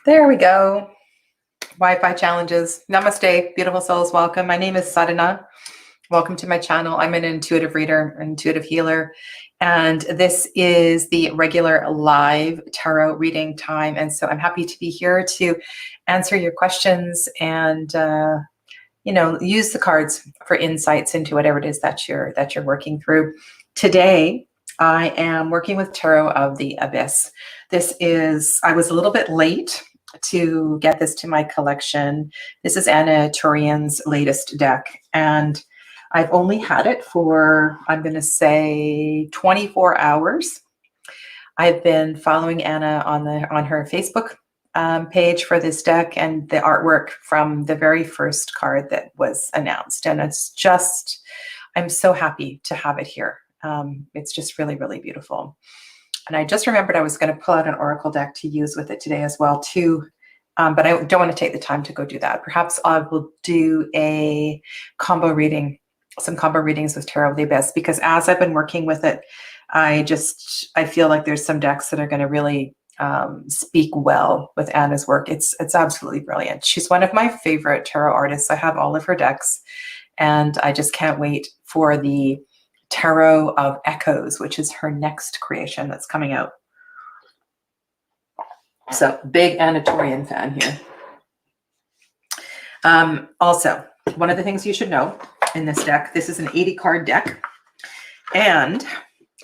There we go. Wi-Fi challenges. Namaste, beautiful souls. Welcome. My name is Sadhana. Welcome to my channel. I'm an intuitive reader, intuitive healer, and this is the regular live tarot reading time. And so I'm happy to be here to answer your questions and use the cards for insights into whatever it is that you're working through. Today, I am working with Tarot of the Abyss. I was a little bit late to get this to my collection. This is Ana Tourian's latest deck, and I've only had it for, I'm going to say, 24 hours. I've been following Ana on her Facebook page for this deck and the artwork from the very first card that was announced, and it's just, I'm so happy to have it here. It's just really, really beautiful. And I just remembered I was going to pull out an oracle deck to use with it today as well too, but I don't want to take the time to go do that. Perhaps I will do a combo reading, some combo readings with Tarot of the Abyss, because as I've been working with it, I feel like there's some decks that are going to really speak well with Anna's work. It's absolutely brilliant. She's one of my favorite tarot artists. I have all of her decks, and I just can't wait for the Tarot of Echoes, which is her next creation that's coming out. So big Ana Tourian fan here. Also, one of the things you should know in this deck, this is an 80 card deck, and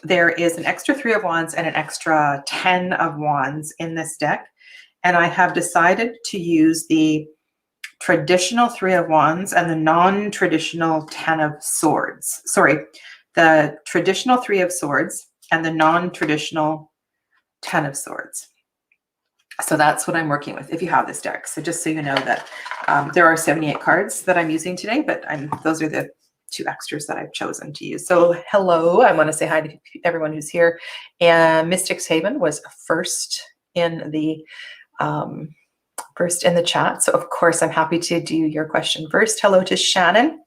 there is an extra 3 of Wands and an extra 10 of Wands in this deck. And I have decided to use the traditional 3 of Wands and the non-traditional 10 of Swords. Sorry, the traditional 3 of Swords and the non-traditional 10 of Swords. So that's what I'm working with if you have this deck. So just so you know that there are 78 cards that I'm using today, but those are the 2 extras that I've chosen to use. So hello, I want to say hi to everyone who's here. And Mystics Haven was first in the chat. So of course I'm happy to do your question first. Hello to Shannon.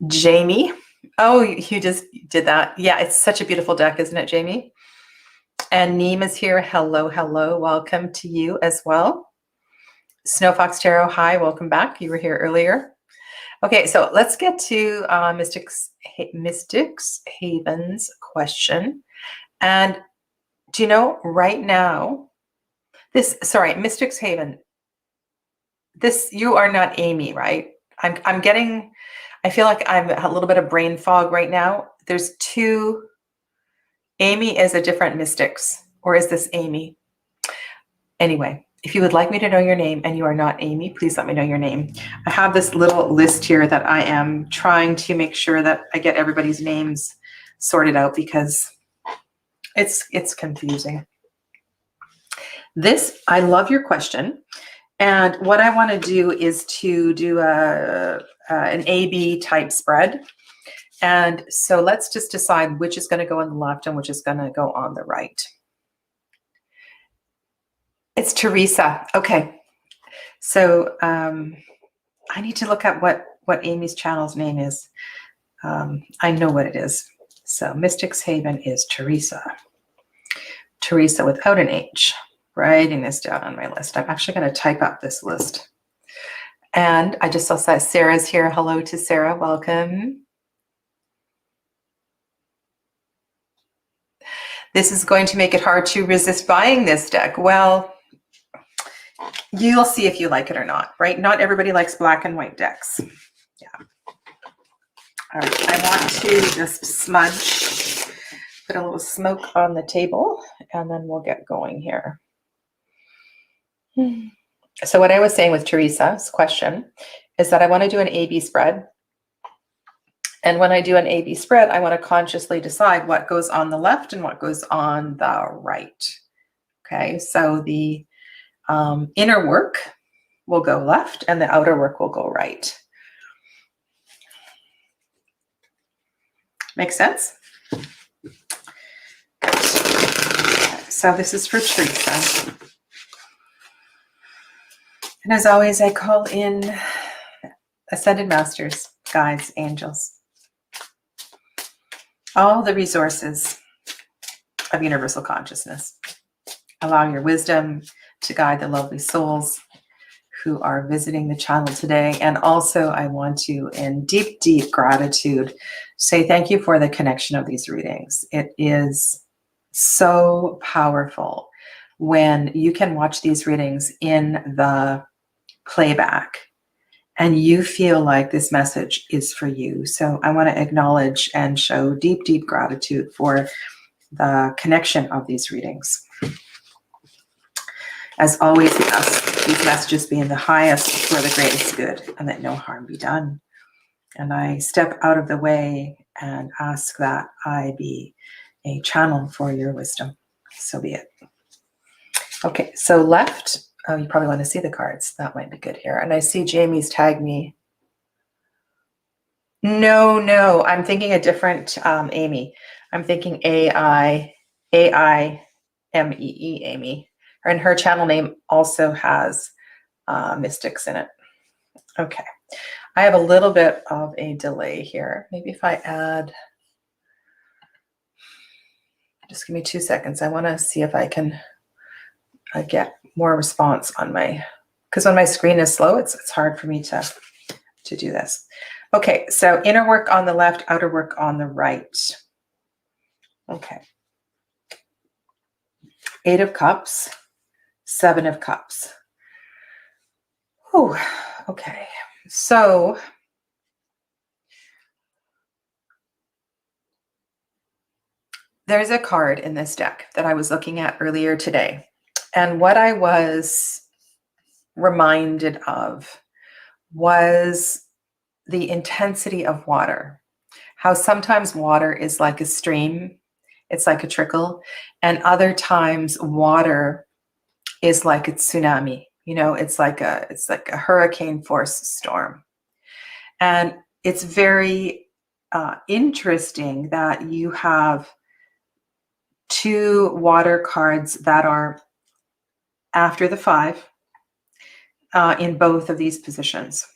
Jamie. Oh, you just did that. Yeah, it's such a beautiful deck, isn't it, Jamie? And Neem is here. Hello, hello. Welcome to you as well. Snowfox Tarot, hi, welcome back. You were here earlier. Okay, so let's get to Mystics Haven's question. And do you know right now, Mystics Haven, you are not Amy, right? I feel like I'm a little bit of brain fog right now. There's 2, Amy is a different Mystics, or is this Amy? Anyway, if you would like me to know your name and you are not Amy, please let me know your name. I have this little list here that I am trying to make sure that I get everybody's names sorted out, because it's confusing. I love your question. And what I want to do is to do an A-B type spread. And so let's just decide which is going to go on the left and which is going to go on the right. It's Teresa. Okay. So I need to look at what Amy's channel's name is. I know what it is. So Mystics Haven is Teresa. Teresa without an H. Writing this down on my list. I'm actually going to type up this list. And I just saw Sarah's here. Hello to Sarah. Welcome. This is going to make it hard to resist buying this deck. Well, you'll see if you like it or not, right? Not everybody likes black and white decks. Yeah. All right. I want to just smudge, put a little smoke on the table, and then we'll get going here. So what I was saying with Teresa's question is that I want to do an A-B spread. And when I do an A-B spread, I want to consciously decide what goes on the left and what goes on the right. Okay, so the inner work will go left and the outer work will go right. Make sense? Okay, so this is for Teresa. And as always, I call in Ascended Masters, guides, angels, all the resources of universal consciousness. Allow your wisdom to guide the lovely souls who are visiting the channel today. And also I want to, in deep, deep gratitude, say thank you for the connection of these readings. It is so powerful when you can watch these readings in the playback and you feel like this message is for you. So I want to acknowledge and show deep, deep gratitude for the connection of these readings. As always, we ask these messages be in the highest for the greatest good and that no harm be done. And I step out of the way and ask that I be a channel for your wisdom. So be it. Okay, so left, oh, you probably want to see the cards. That might be good here. And I see Jamie's tagged me. No, I'm thinking a different Amy. I'm thinking AIMEE, Amy. And her channel name also has mystics in it. Okay, I have a little bit of a delay here. Maybe if I add, just give me 2 seconds. I want to see if I can get more response on my, because when my screen is slow, it's hard for me to do this. Okay, so inner work on the left, outer work on the right. Okay. 8 of Cups, 7 of Cups. Whew, okay, so there's a card in this deck that I was looking at earlier today. And what I was reminded of was the intensity of water. How sometimes water is like a stream, it's like a trickle, and other times water is like a tsunami. You know, it's like a hurricane force storm. And it's very interesting that you have 2 water cards that are after the 5 in both of these positions.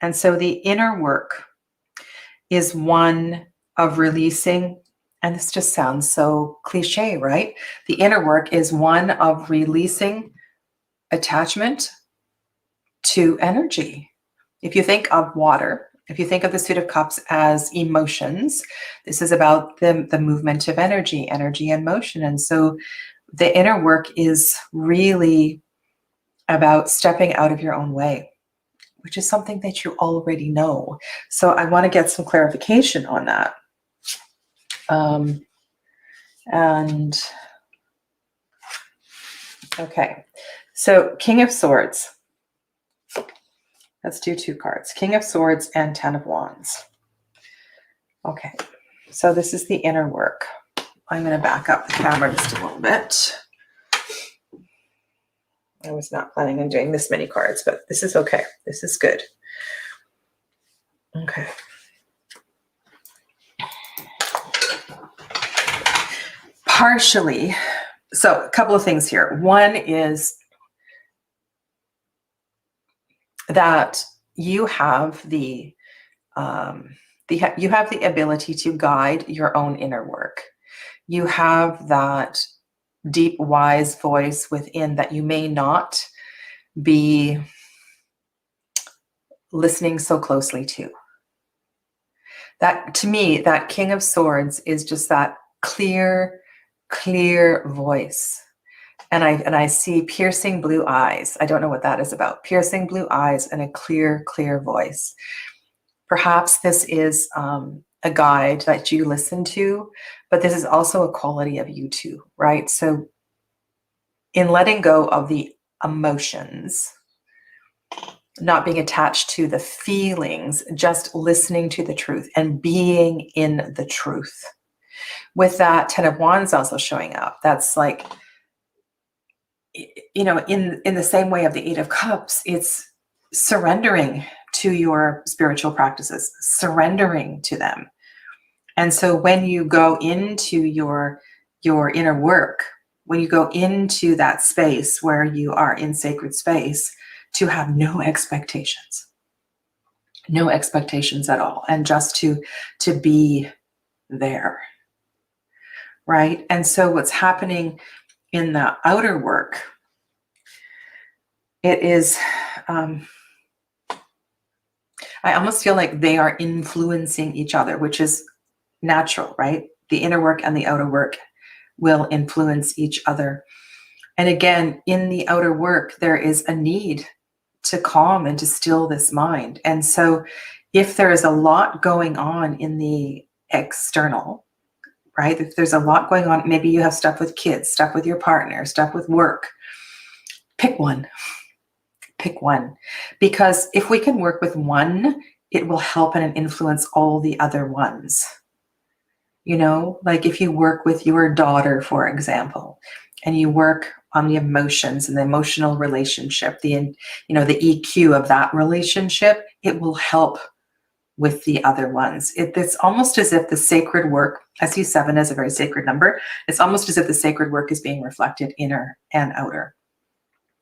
And so the inner work is one of releasing, and this just sounds so cliche, right? The inner work is one of releasing attachment to energy. If you think of water, if you think of the Suit of Cups as emotions, this is about the movement of energy and motion. And so the inner work is really about stepping out of your own way, which is something that you already know. So I want to get some clarification on that. And okay, so King of Swords. Let's do 2 cards. King of Swords and 10 of Wands. Okay, so this is the inner work. I'm going to back up the camera just a little bit. I was not planning on doing this many cards, but this is okay. This is good. Okay. Partially. So a couple of things here. One is that you have the ability to guide your own inner work. You have that deep, wise voice within that you may not be listening so closely to. That, to me, that King of Swords is just that clear voice. And I see piercing blue eyes. I don't know what that is about. Piercing blue eyes and a clear voice. Perhaps this is a guide that you listen to, but this is also a quality of you too, right? So in letting go of the emotions, not being attached to the feelings, just listening to the truth and being in the truth. With that 10 of Wands also showing up, that's like, you know, in the same way of the 8 of Cups, it's surrendering to your spiritual practices, surrendering to them. And so when you go into your inner work, when you go into that space where you are in sacred space, to have no expectations at all, and just to be there, right? And so what's happening in the outer work it is, I almost feel like they are influencing each other, which is natural, right? The inner work and the outer work will influence each other. And again, in the outer work, there is a need to calm and to still this mind. And so if there is a lot going on in the external, right? If there's a lot going on, maybe you have stuff with kids, stuff with your partner, stuff with work, pick one. Pick one. Because if we can work with one, it will help and influence all the other ones. You know, like if you work with your daughter, for example, and you work on the emotions and the emotional relationship, the EQ of that relationship, it will help with the other ones. It's almost as if the sacred work, I see 7 as a very sacred number. It's almost as if the sacred work is being reflected inner and outer.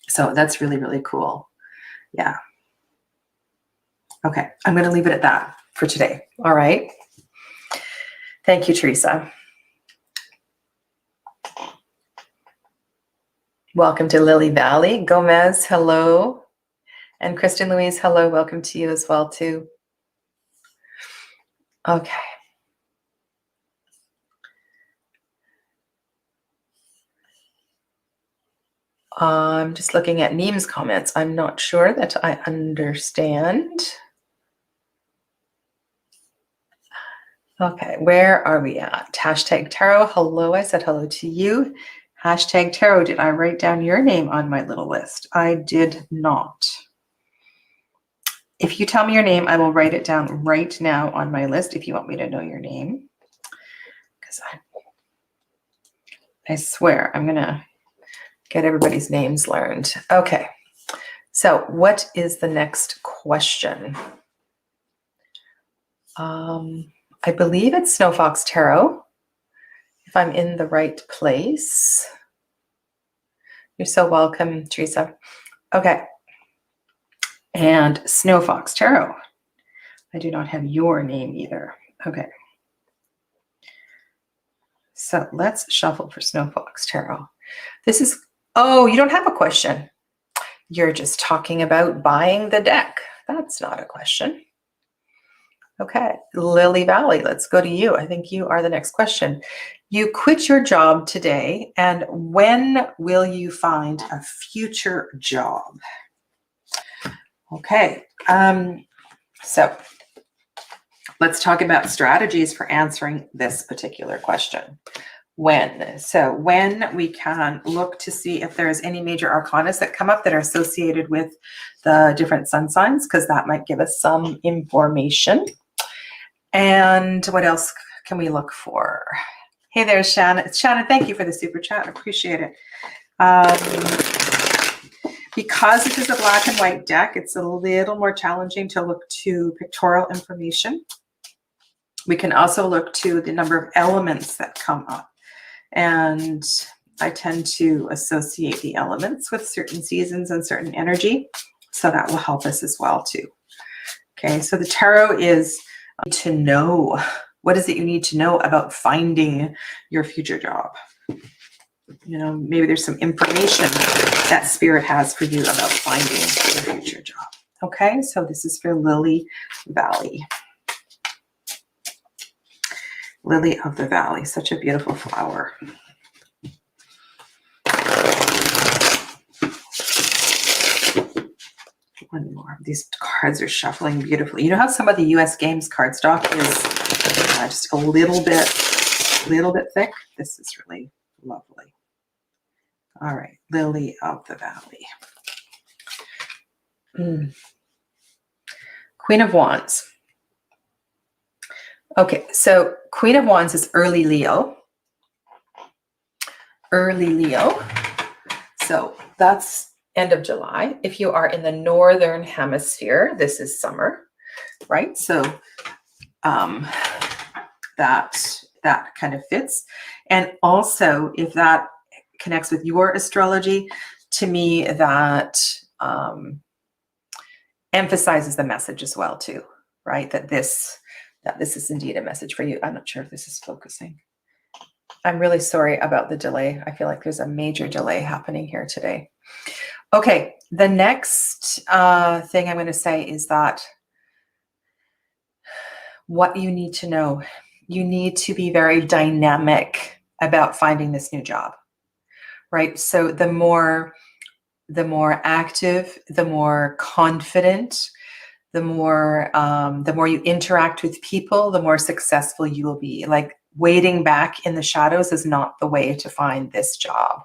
So that's really, really cool. Yeah. Okay. I'm going to leave it at that for today. All right. Thank you, Teresa. Welcome to Lily Valley. Gomez, hello. And Kristen Louise, hello. Welcome to you as well, too. Okay. I'm just looking at Neem's comments. I'm not sure that I understand. Okay, where are we at? Hashtag tarot. Hello, I said hello to you. Hashtag tarot. Did I write down your name on my little list? I did not. If you tell me your name, I will write it down right now on my list if you want me to know your name. Because I swear I'm going to get everybody's names learned. Okay, so what is the next question? I believe it's Snow Fox Tarot, if I'm in the right place. You're so welcome, Teresa. Okay. And Snow Fox Tarot. I do not have your name either. Okay. So let's shuffle for Snow Fox Tarot. This is, oh, you don't have a question. You're just talking about buying the deck. That's not a question. Okay, Lily Valley, let's go to you. I think you are the next question. You quit your job today, and when will you find a future job? Okay, so let's talk about strategies for answering this particular question. When? So when we can look to see if there's any major arcanas that come up that are associated with the different sun signs, because that might give us some information. And what else can we look for? Hey there, Shannon. Shannon, thank you for the super chat. I appreciate it. Because this is a black and white deck, it's a little more challenging to look to pictorial information. We can also look to the number of elements that come up. And I tend to associate the elements with certain seasons and certain energy. So that will help us as well too. Okay, so the tarot is to know. What is it you need to know about finding your future job? You know, maybe there's some information that Spirit has for you about finding your future job. Okay, so this is for Lily Valley. Lily of the Valley, such a beautiful flower. One more. These cards are shuffling beautifully. You know how some of the U.S. Games cardstock is just a little bit thick? This is really lovely. All right, Lily of the Valley. Queen of Wands. Okay, so Queen of Wands is early Leo. Early Leo. So that's end of July. If you are in the northern hemisphere, this is summer, right? So that kind of fits. And also, if that connects with your astrology, to me that emphasizes the message as well too, right? That this is indeed a message for you. I'm not sure if this is focusing. I'm really sorry about the delay. I feel like there's a major delay happening here today. Okay, the next thing I'm going to say is that what you need to know, you need to be very dynamic about finding this new job, right? So the more active, the more confident, the more you interact with people, the more successful you will be. Like, waiting back in the shadows is not the way to find this job.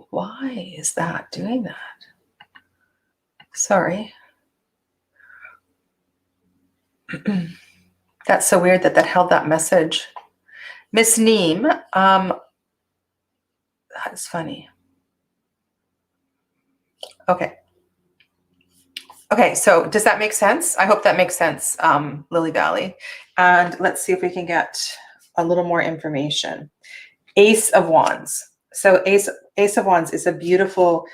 Why is that doing that? Sorry. That's so weird that held that message. Miss Neem, that's funny. Okay. Okay, so does that make sense? I hope that makes sense, Lily Valley. And let's see if we can get a little more information. Ace of Wands. So Ace of Wands is a beautiful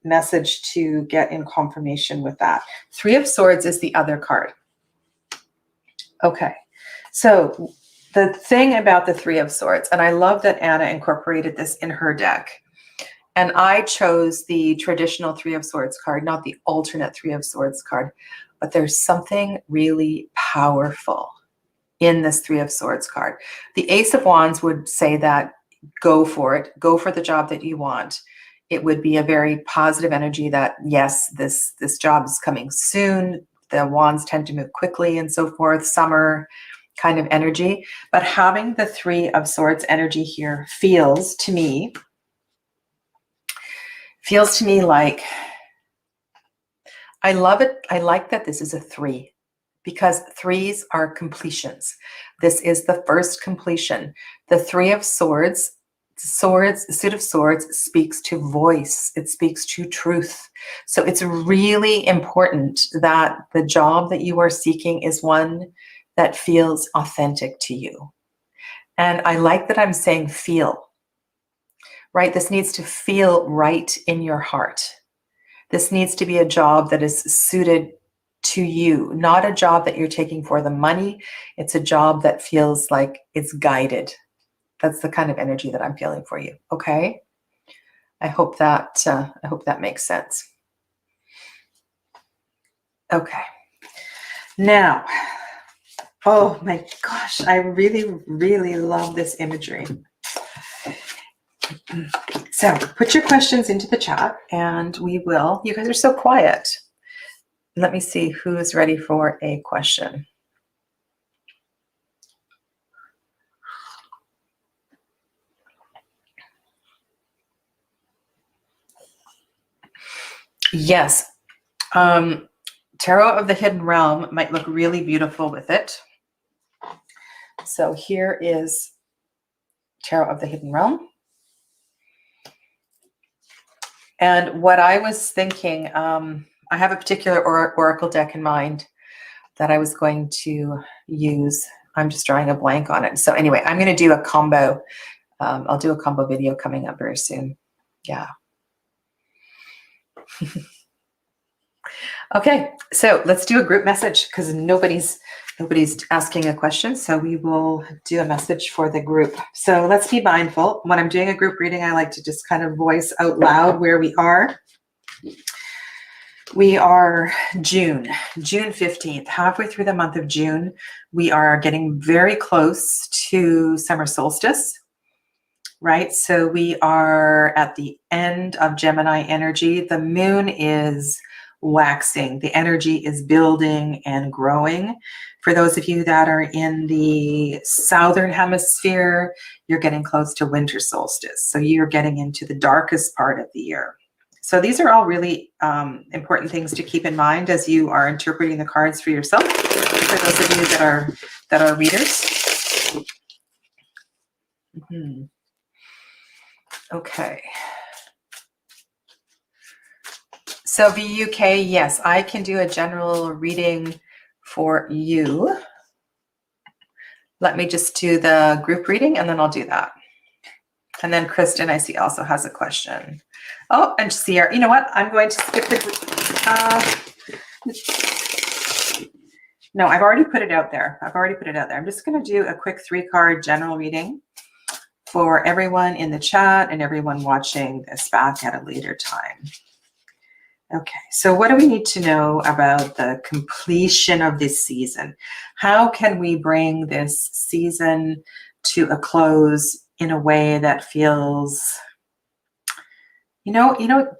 message to get in confirmation with that. Three of Swords is the other card. Okay, so the thing about the Three of Swords, and I love that Anna incorporated this in her deck, and I chose the traditional Three of Swords card, not the alternate Three of Swords card, but there's something really powerful in this Three of Swords card. The Ace of Wands would say that go for it, go for the job that you want. It would be a very positive energy that, yes, this job is coming soon. The wands tend to move quickly and so forth, summer kind of energy. But having the Three of Swords energy here feels to me like, I love it. I like that this is a 3, because 3s are completions. This is the first completion. The Three of Swords, Suit of Swords speaks to voice. It speaks to truth. So it's really important that the job that you are seeking is one that feels authentic to you. And I like that I'm saying feel, right? This needs to feel right in your heart. This needs to be a job that is suited to you, not a job that you're taking for the money. It's a job that feels like it's guided. That's the kind of energy that I'm feeling for you. Okay. I hope that makes sense. Okay. Now, oh my gosh, I really, really love this imagery. So put your questions into the chat and we will. You guys are so quiet. Let me see who's ready for a question. Yes. Tarot of the Hidden Realm might look really beautiful with it. So here is Tarot of the Hidden Realm. And what I was thinking, I have a particular oracle deck in mind that I was going to use. I'm just drawing a blank on it. So anyway, I'm going to do a combo. I'll do a combo video coming up very soon. Yeah. Okay, so let's do a group message because nobody's asking a question. So we will do a message for the group. So let's be mindful. When I'm doing a group reading, I like to just kind of voice out loud where we are. We are June 15th, halfway through the month of June. We are getting very close to summer solstice, right? So we are at the end of Gemini energy. The moon is waxing. The energy is building and growing. For those of you that are in the southern hemisphere, you're getting close to winter solstice. So you're getting into the darkest part of the year. So these are all really important things to keep in mind as you are interpreting the cards for yourself. For those of you that are readers. Mm-hmm. Okay. So VUK, yes, I can do a general reading for you. Let me just do the group reading and then I'll do that. And then Kristen, I see, also has a question. Oh, and Sierra, you know what? I'm going to skip the group. No, I've already put it out there. I'm just going to do a quick 3-card general reading for everyone in the chat and everyone watching this back at a later time. Okay, so what do we need to know about the completion of this season? How can we bring this season to a close in a way that feels,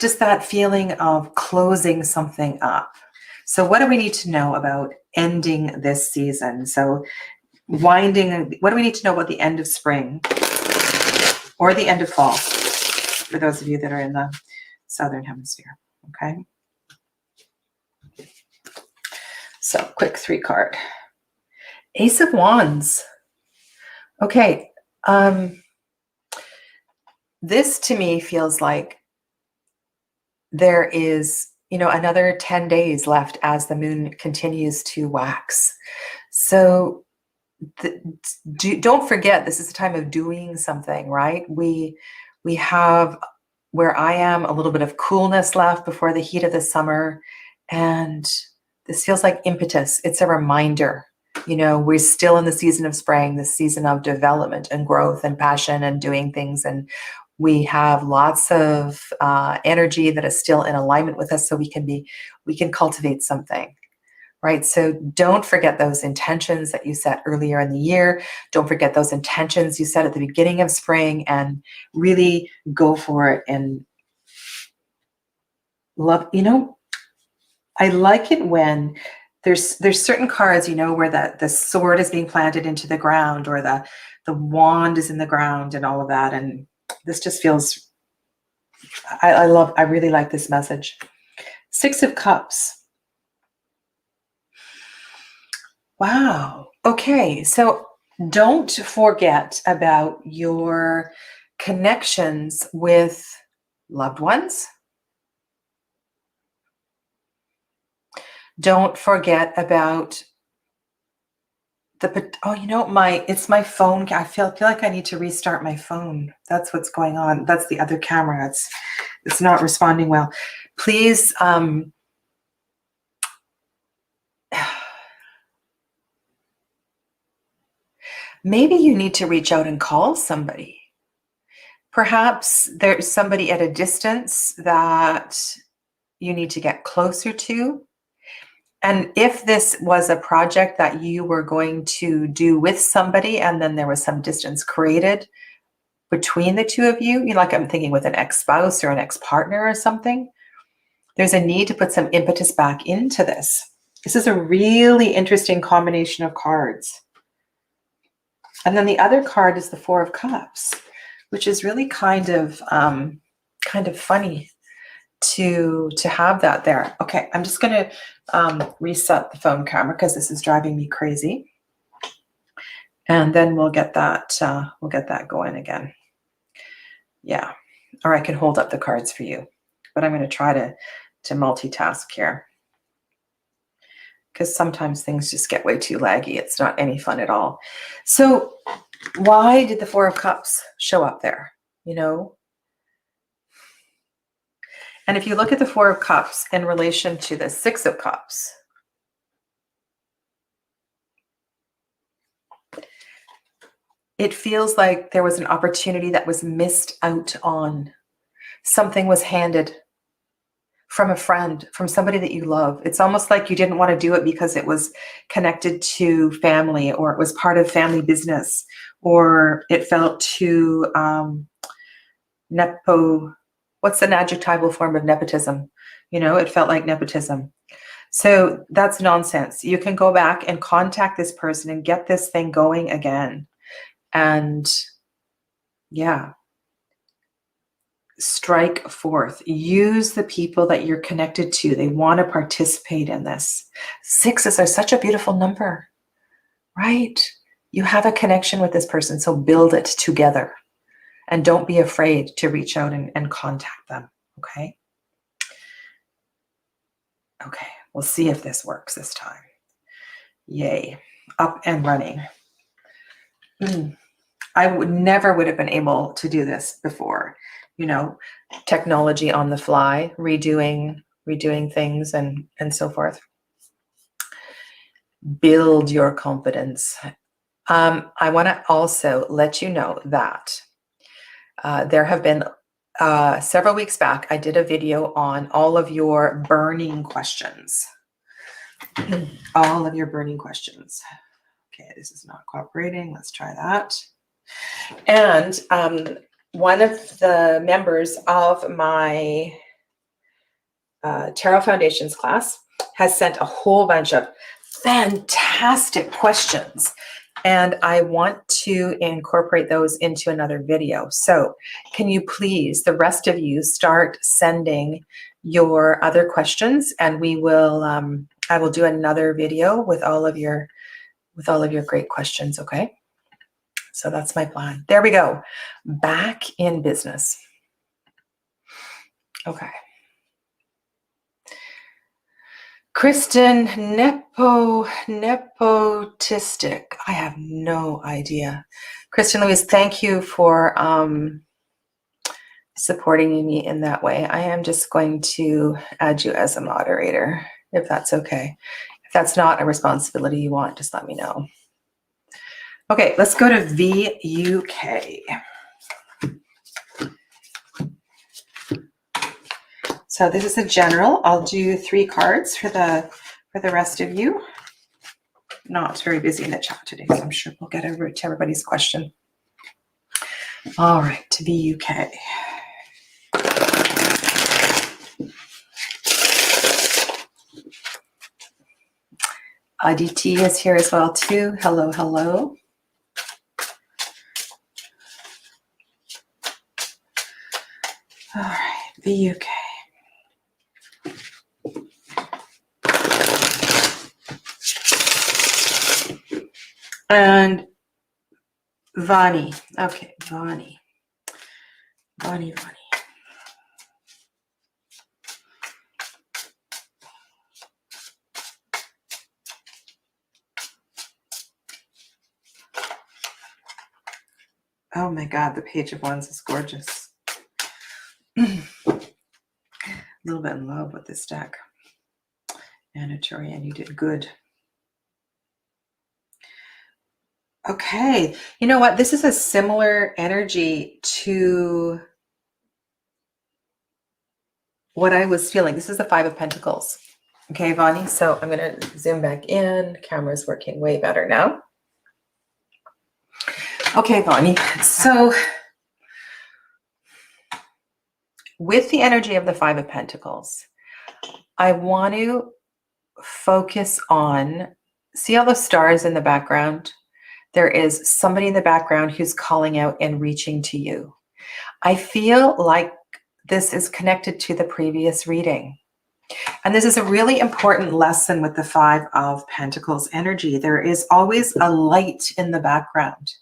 just that feeling of closing something up? So what do we need to know about ending this season? So what do we need to know about the end of spring or the end of fall, for those of you that are in the Southern Hemisphere, okay? So quick 3 card. Ace of Wands. Okay. This to me feels like there is, another 10 days left as the moon continues to wax. So don't forget, this is a time of doing something, right? We have, where I am, a little bit of coolness left before the heat of the summer. And this feels like impetus. It's a reminder, we're still in the season of spring, the season of development and growth and passion and doing things. And we have lots of energy that is still in alignment with us, so we can cultivate something, right? So don't forget those intentions that you set earlier in the year. Don't forget those intentions you set at the beginning of spring, and really go for it and love. I like it when there's certain cards, where the sword is being planted into the ground, or the wand is in the ground and all of that. And this just feels, I really like this message. 6 of Cups. Wow. Okay. So don't forget about your connections with loved ones. Don't forget about it's my phone. I feel like I need to restart my phone. That's what's going on. That's the other camera. It's not responding well. Please, maybe you need to reach out and call somebody. Perhaps there's somebody at a distance that you need to get closer to. And if this was a project that you were going to do with somebody, and then there was some distance created between the two of you, like I'm thinking with an ex-spouse or an ex-partner or something, there's a need to put some impetus back into this. This is a really interesting combination of cards. And then the other card is the 4 of Cups, which is really kind of funny to have that there. Okay, I'm just going to reset the phone camera because this is driving me crazy, and then we'll get that going again. Yeah, or I can hold up the cards for you, but I'm going to try to multitask here, because sometimes things just get way too laggy. It's not any fun at all. So why did the 4 of Cups show up there? And if you look at the 4 of Cups in relation to the 6 of Cups, it feels like there was an opportunity that was missed out on. Something was handed from a friend, from somebody that you love. It's almost like you didn't want to do it because it was connected to family, or it was part of family business, or it felt too what's an adjectival form of nepotism? It felt like nepotism. So that's nonsense. You can go back and contact this person and get this thing going again. And yeah, strike forth. Use the people that you're connected to. They want to participate in this. 6s are such a beautiful number, right? You have a connection with this person, so build it together. And don't be afraid to reach out and contact them, okay? Okay, we'll see if this works this time. Yay, up and running. I never would have been able to do this before. Technology on the fly, redoing things and so forth. Build your confidence. I want to also let you know that There have been several weeks back, I did a video on all of your burning questions. All of your burning questions. Okay, this is not cooperating. Let's try that. And one of the members of my Tarot Foundations class has sent a whole bunch of fantastic questions. And I want to incorporate those into another video. So can you please, the rest of you, start sending your other questions, and we will, I will do another video with all of your great questions, okay? So that's my plan. There we go. Back in business. Okay. Kristen, nepotistic. I have no idea. Kristen Louise, thank you for supporting me in that way. I am just going to add you as a moderator, if that's okay. If that's not a responsibility you want, just let me know. Okay, let's go to VUK. So this is a general. I'll do 3 cards for the rest of you. Not very busy in the chat today, so I'm sure we'll get over to everybody's question. All right, to VUK. Aditi is here as well too. Hello, hello. All right, VUK. And Vani. Okay, Vani. Vani. Oh my God, the Page of Wands is gorgeous. A little bit in love with this deck. Ana Tourian, you did good. Okay, you know what? This is a similar energy to what I was feeling. This is the 5 of Pentacles. Okay, Vani, so I'm going to zoom back in. Camera's working way better now. Okay, Vani, so with the energy of the 5 of Pentacles, I want to focus on, see all the stars in the background? There is somebody in the background who's calling out and reaching to you. I feel like this is connected to the previous reading. And this is a really important lesson with the 5 of Pentacles energy. There is always a light in the background.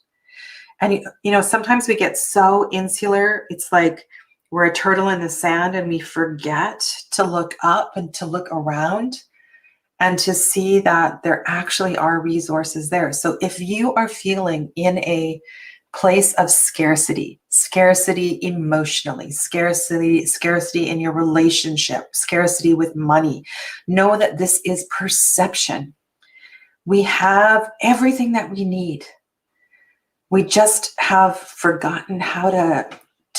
And, you know, sometimes we get so insular. It's like we're a turtle in the sand and we forget to look up and to look around and to see that there actually are resources there. So if you are feeling in a place of scarcity emotionally, scarcity in your relationship, scarcity with money, know that this is perception. We have everything that we need. We just have forgotten how to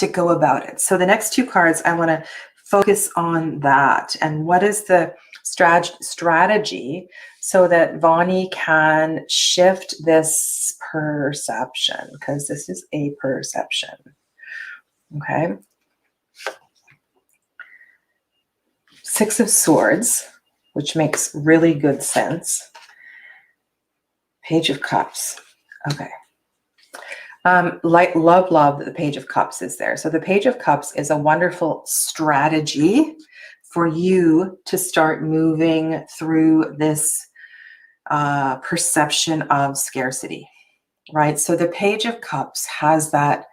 go about it. So the next 2 cards, I want to focus on that. And what is the strategy so that Vani can shift this perception? Because this is a perception. Okay. 6 of Swords, which makes really good sense. Page of Cups. Okay. Love that the Page of Cups is there. So the Page of Cups is a wonderful strategy for you to start moving through this perception of scarcity, right? So the Page of Cups has that,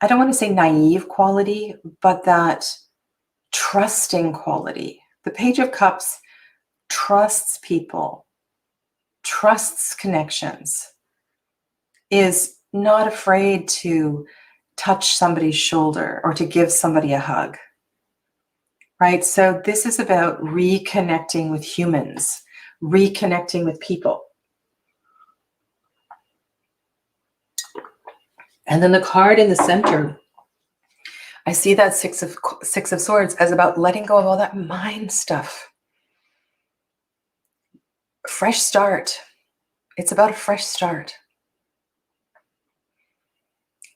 I don't want to say naive quality, but that trusting quality. The Page of Cups trusts people, trusts connections, is not afraid to touch somebody's shoulder or to give somebody a hug, right? So this is about reconnecting with humans, reconnecting with people. And then the card in the center, I see that Six of Swords as about letting go of all that mind stuff. Fresh start. It's about a fresh start.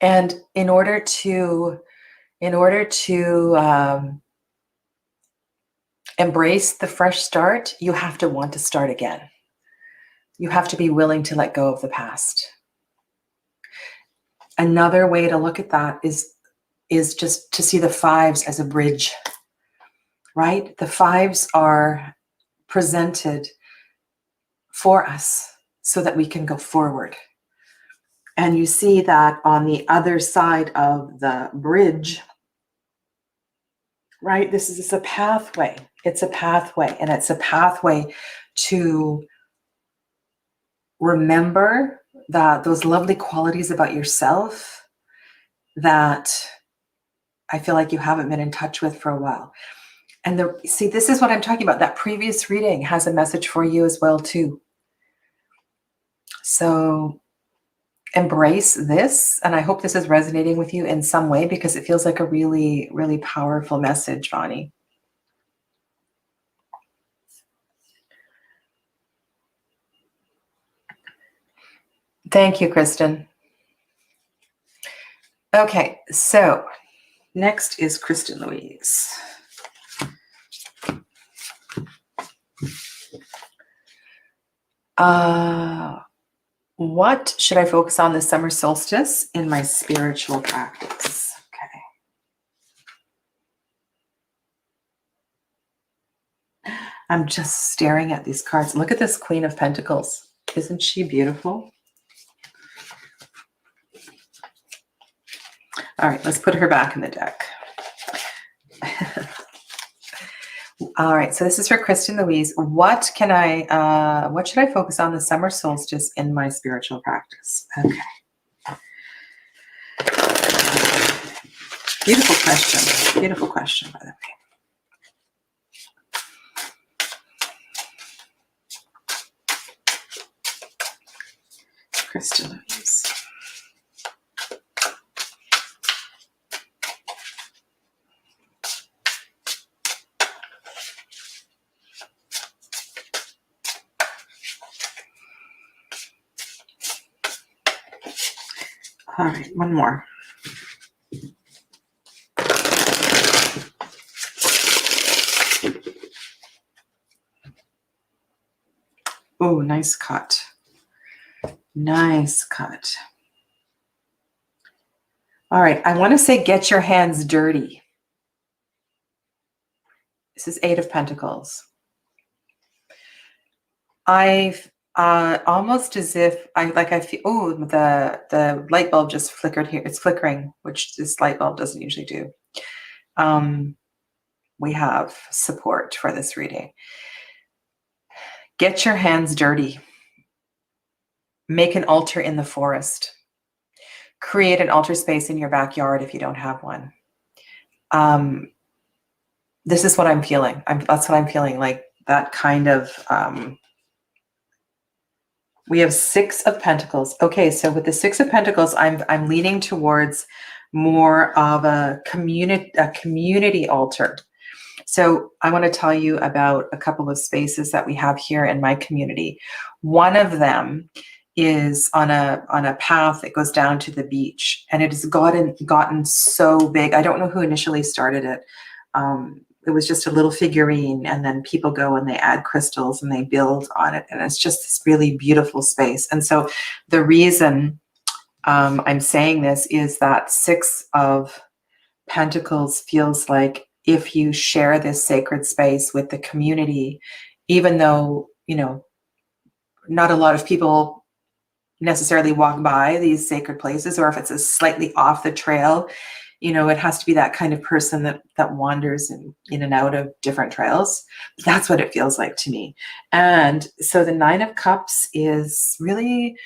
And in order to embrace the fresh start, you have to want to start again. You have to be willing to let go of the past. Another way to look at that is just to see the fives as a bridge, right? The fives are presented for us so that we can go forward. And you see that on the other side of the bridge, right? This is a pathway. It's a pathway, and it's a pathway to remember that those lovely qualities about yourself that I feel like you haven't been in touch with for a while. And see, this is what I'm talking about. That previous reading has a message for you as well, too. So embrace this. And I hope this is resonating with you in some way, because it feels like a really, really powerful message, Vani. Thank you, Kristen. Okay, so next is Kristen Louise. What should I focus on this summer solstice in my spiritual practice? Okay. I'm just staring at these cards. Look at this Queen of Pentacles. Isn't she beautiful? All right, let's put her back in the deck. All right, so this is for Kristen Louise. What should I focus on the summer solstice in my spiritual practice? Okay. Beautiful question. Beautiful question, by the way. Kristen Louise. All right, one more. Oh, nice cut. Nice cut. All right, I want to say get your hands dirty. This is Eight of Pentacles. I've almost as if I feel, oh, the light bulb just flickered here. It's flickering, which this light bulb doesn't usually do. We have support for this reading. Get your hands dirty. Make an altar in the forest. Create an altar space in your backyard if you don't have one. This is what I'm feeling. That's what I'm feeling, like that kind of, we have Six of Pentacles. Okay, so with the Six of Pentacles, I'm leaning towards more of a community altar. So I want to tell you about a couple of spaces that we have here in my community. One of them is on a path that goes down to the beach, and it has gotten so big. I don't know who initially started it. It was just a little figurine, and then people go and they add crystals and they build on it, and it's just this really beautiful space. And so the reason I'm saying this is that Six of Pentacles feels like if you share this sacred space with the community, even though, you know, not a lot of people necessarily walk by these sacred places, or if it's a slightly off the trail, you know, it has to be that kind of person that wanders in and out of different trails. That's what it feels like to me. And so the Nine of Cups is really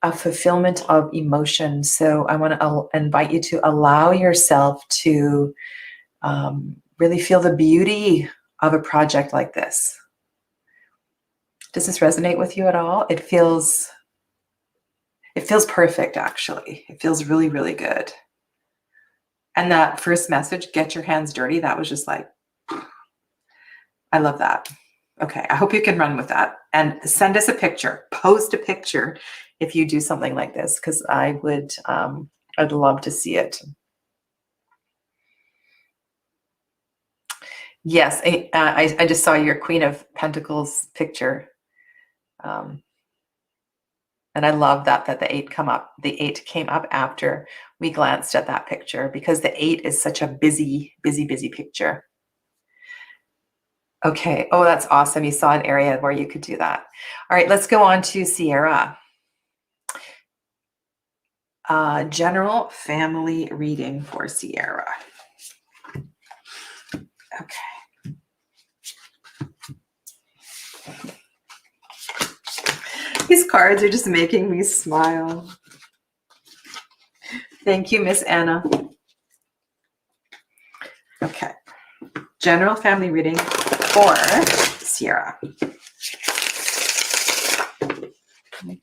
a fulfillment of emotion. So I want to invite you to allow yourself to really feel the beauty of a project like this. Does this resonate with you at all? It feels It feels perfect, actually. It feels really, really good. And that first message, get your hands dirty, that was just like, I love that. Okay, I hope you can run with that and send us a picture, post a picture if you do something like this, because I'd love to see it. Yes, I just saw your Queen of Pentacles picture. And I love that the eight came up after we glanced at that picture, because the 8 is such a busy, busy, busy picture. Okay. Oh, that's awesome. You saw an area where you could do that. All right, let's go on to Sierra. General family reading for Sierra. Okay. These cards are just making me smile. Thank you, Miss Anna. Okay. General family reading for Sierra. Okay.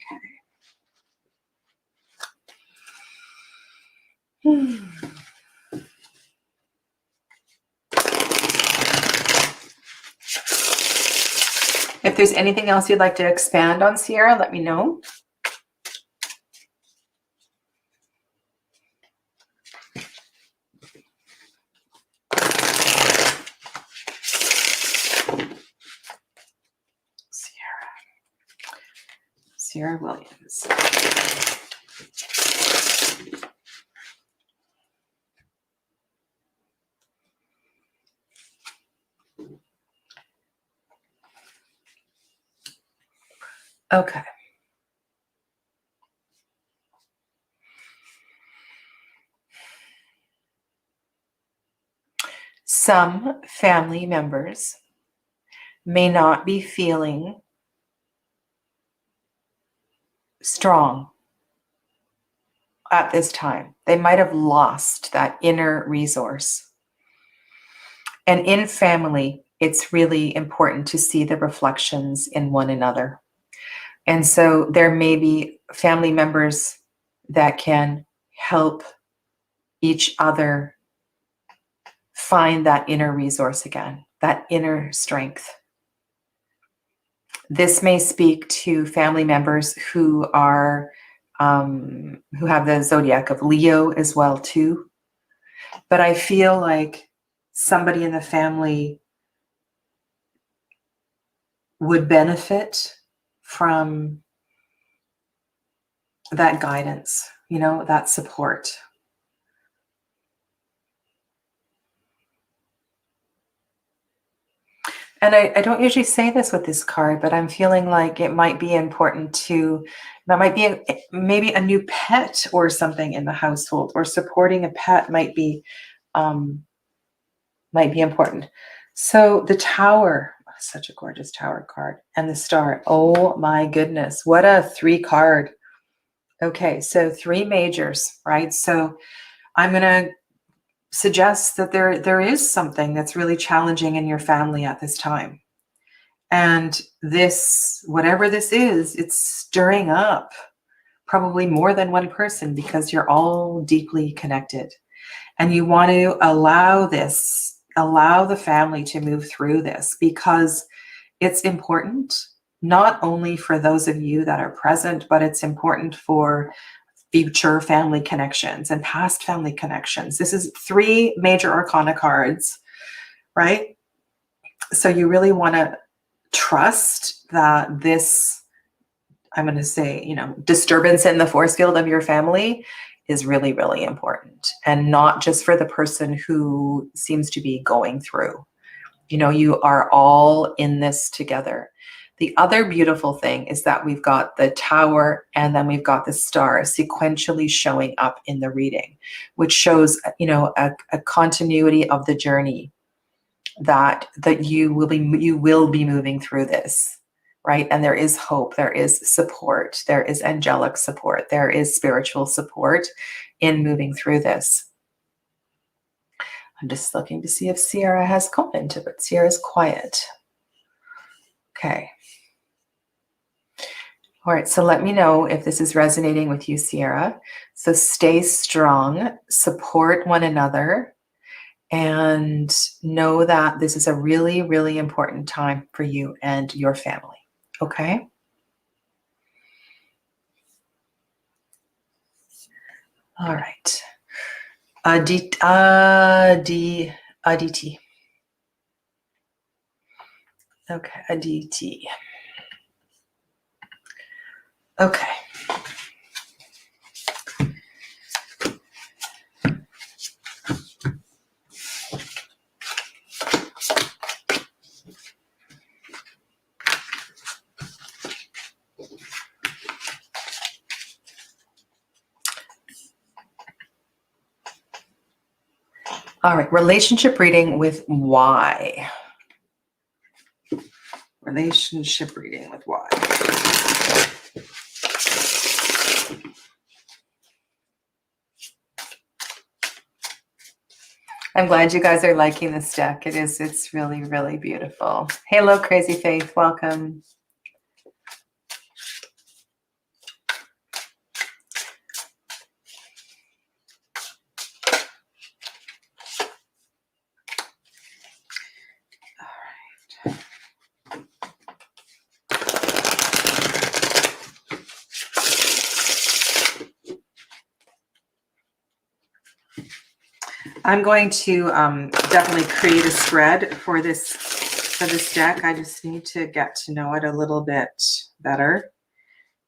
If there's anything else you'd like to expand on, Sierra, let me know. Sierra Williams. Okay. Some family members may not be feeling strong at this time. They might have lost that inner resource. And in family, it's really important to see the reflections in one another. And so there may be family members that can help each other find that inner resource again, that inner strength. This may speak to family members who are who have the zodiac of Leo as well too. But I feel like somebody in the family would benefit from that guidance, that support. And I don't usually say this with this card, but I'm feeling like it might be important that might be maybe a new pet or something in the household, or supporting a pet might be important. So the Tower, such a gorgeous Tower card, and the Star. Oh my goodness, what a 3 card. Okay, so 3 majors, right? So I'm going to suggest that there is something that's really challenging in your family at this time. And this, whatever this is, it's stirring up probably more than one person, because you're all deeply connected. And you want to allow the family to move through this, because it's important, not only for those of you that are present, but it's important for future family connections and past family connections. This is 3 major arcana cards, right? So you really want to trust that this, I'm going to say, disturbance in the force field of your family is really, really important, and not just for the person who seems to be going through. You are all in this together. The other beautiful thing is that we've got the Tower and then we've got the Star sequentially showing up in the reading, which shows, a continuity of the journey that you will be moving through this, right? And there is hope, there is support, there is angelic support, there is spiritual support in moving through this. I'm just looking to see if Sierra has commented, but Sierra's quiet. Okay. All right, so let me know if this is resonating with you, Sierra. So stay strong, support one another, and know that this is a really, really important time for you and your family. Okay? All right. Aditi. Okay, Aditi. Okay. All right, relationship reading with why. Relationship reading with why. I'm glad you guys are liking this deck. It's really, really beautiful. Hello, Crazy Faith, welcome. I'm going to definitely create a spread for this deck. I just need to get to know it a little bit better.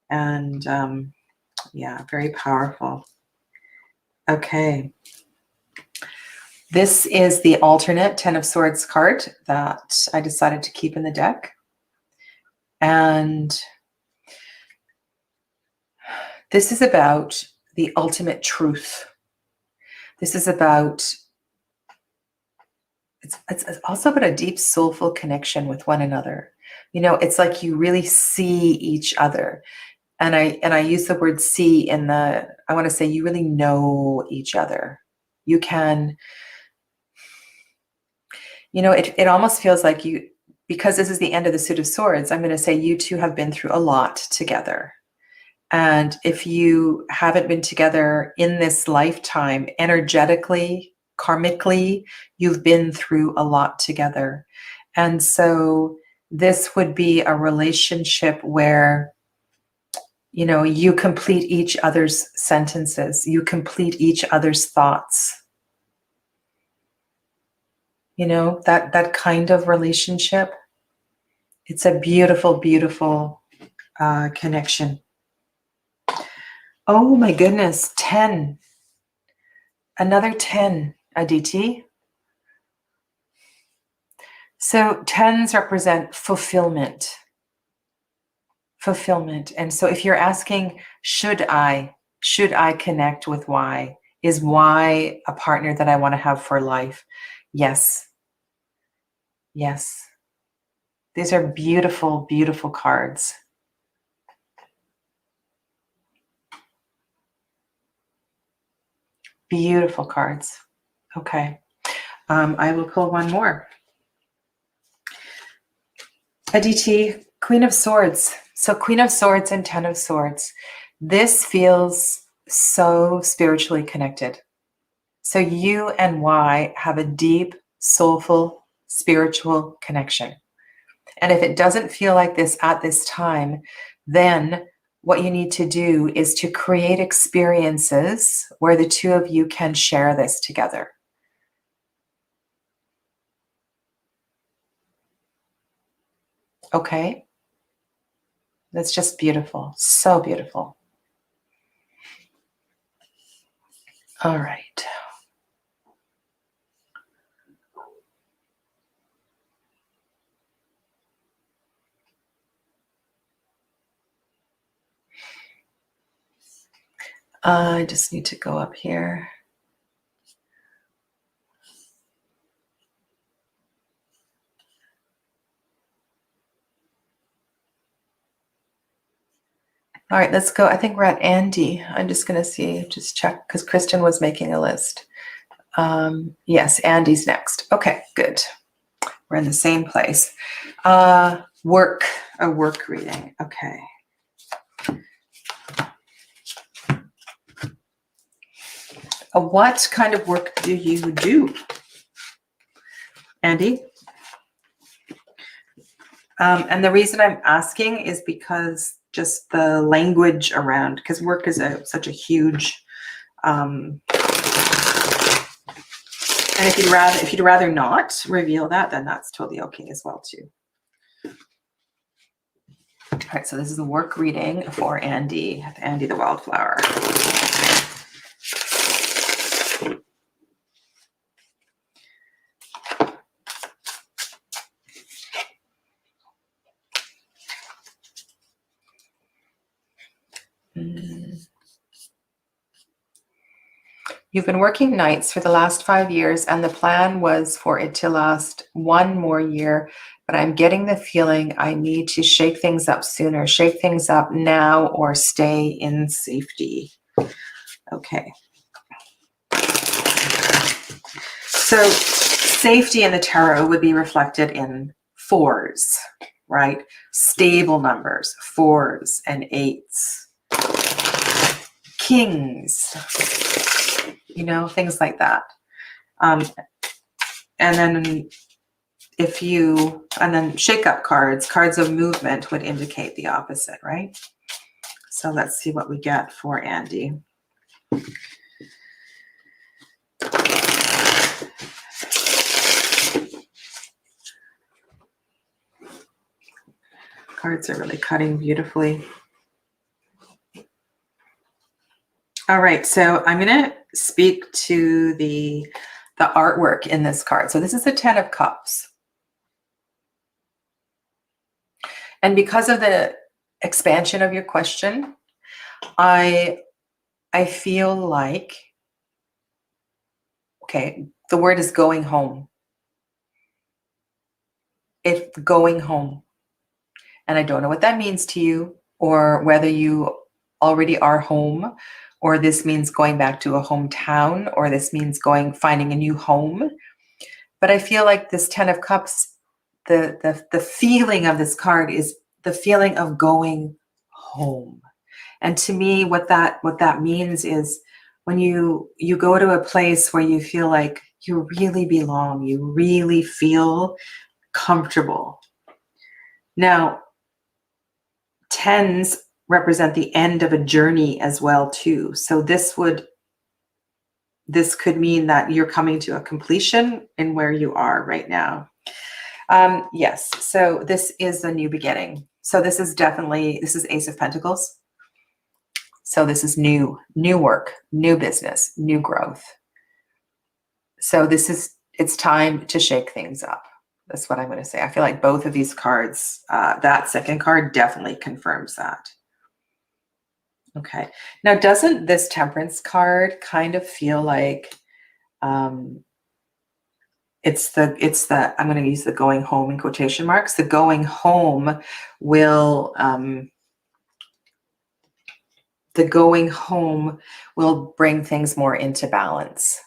And yeah, very powerful. Okay. This is the alternate 10 of Swords card that I decided to keep in the deck. And this is about the ultimate truth. This is about, it's also about a deep soulful connection with one another. You know, it's like you really see each other. And I use the word see in the, I want to say you really know each other. You can, you know, it almost feels like you, because this is the end of the Suit of Swords, I'm going to say you two have been through a lot together. And if you haven't been together in this lifetime, energetically, karmically, you've been through a lot together. And so this would be a relationship where, you know, you complete each other's sentences, you complete each other's thoughts. You know, that kind of relationship. It's a beautiful, beautiful connection. Oh my goodness, 10. Another 10, Aditi. So 10s represent fulfillment. Fulfillment. And so if you're asking, should I connect with why? Is why a partner that I want to have for life? Yes. Yes. These are beautiful, beautiful cards. Beautiful cards. Okay. I will pull one more. Aditi, Queen of Swords. So Queen of Swords and 10 of Swords. This feels so spiritually connected. So you and Y have a deep, soulful, spiritual connection. And if it doesn't feel like this at this time, then what you need to do is to create experiences where the two of you can share this together. Okay? That's just beautiful. So beautiful. All right. I just need to go up here. All right, let's go. I think we're at Andy. I'm just going to see, just check, because Kristen was making a list. Yes, Andy's next. Okay, good. We're in the same place. A work reading. Okay. What kind of work do you do, Andy? And the reason I'm asking is because just the language around, because work is such a huge, and if you'd rather not reveal that, then that's totally okay as well too. All right, so this is a work reading for Andy the Wildflower. You've been working nights for the last 5 years, and the plan was for it to last 1 more year, but I'm getting the feeling I need to shake things up sooner, shake things up now, or stay in safety. Okay. So safety in the tarot would be reflected in 4s, right? Stable numbers, 4s and 8s. Kings, you know, things like that. And then shake up cards of movement would indicate the opposite, right? So let's see what we get for Andy. Cards are really cutting beautifully. All right, so I'm going to speak to the artwork in this card. So this is the 10 of Cups. And because of the expansion of your question, I feel like, okay, the word is going home. It's going home. And I don't know what that means to you, or whether you already are home, or this means going back to a hometown, or this means finding a new home. But I feel like this 10 of Cups, the feeling of this card is the feeling of going home. And to me, what that means is when you go to a place where you feel like you really belong, you really feel comfortable. Now, 10s represent the end of a journey as well too. So this could mean that you're coming to a completion in where you are right now. Yes, so this is a new beginning. So this is Ace of Pentacles. So this is new work, new business, new growth. So it's time to shake things up. That's what I'm going to say. I feel like both of these cards, that second card definitely confirms that. Okay. Now, doesn't this Temperance card kind of feel like it's the I'm going to use the going home in quotation marks. The going home will bring things more into balance.